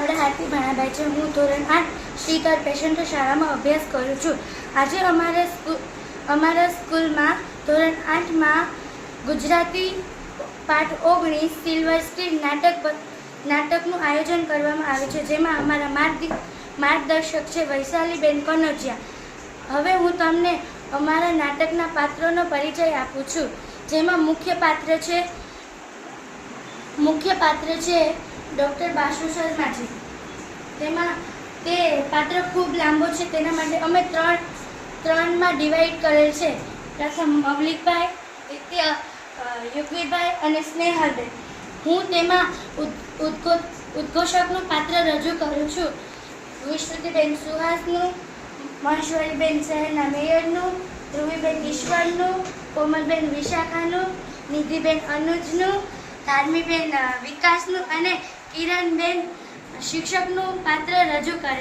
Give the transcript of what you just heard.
મારું હાર્દિક ભાણાભાઈ છે। હું ધોરણ 8 શ્રીકર પેશન્ટ શાળામાં અભ્યાસ કરું છું। આજે અમારા સ્કૂલમાં ધોરણ 8માં ગુજરાતી પાઠ 19 સિલ્વર સ્ક્રીન નાટકનું આયોજન કરવામાં આવ્યું છે, જેમાં અમારા માર્ગદર્શક છે વૈશાલીબેન કનોજિયા। હવે હું તમને અમારા નાટકના પાત્રોનો પરિચય આપું છું, જેમાં મુખ્ય પાત્ર છે ડૉક્ટર બાસુ શર્માજી। તેમાં તે પાત્ર ખૂબ લાંબો છે, તેના માટે અમે ત્રણમાં ડિવાઈડ કરેલ છે। પ્રથમ મૌલિકભાઈ, દ્વિતીય યુગવીભાઈ અને સ્નેહલબેન। હું તેમાં ઉદ્ઘોષકનું પાત્ર રજૂ કરું છું। વિશ્રુતિબેન સુહાસનું, મહેશ્વરીબેન શહેરના મેયરનું, ધ્રુવીબેન ઈશ્વરનું, કોમલબેન વિશાખાનું, નિધિબેન અનુજનું, ધાર્મીબેન વિકાસનું અને કિરણબેન શિક્ષકનું પાત્ર રજૂ કરે।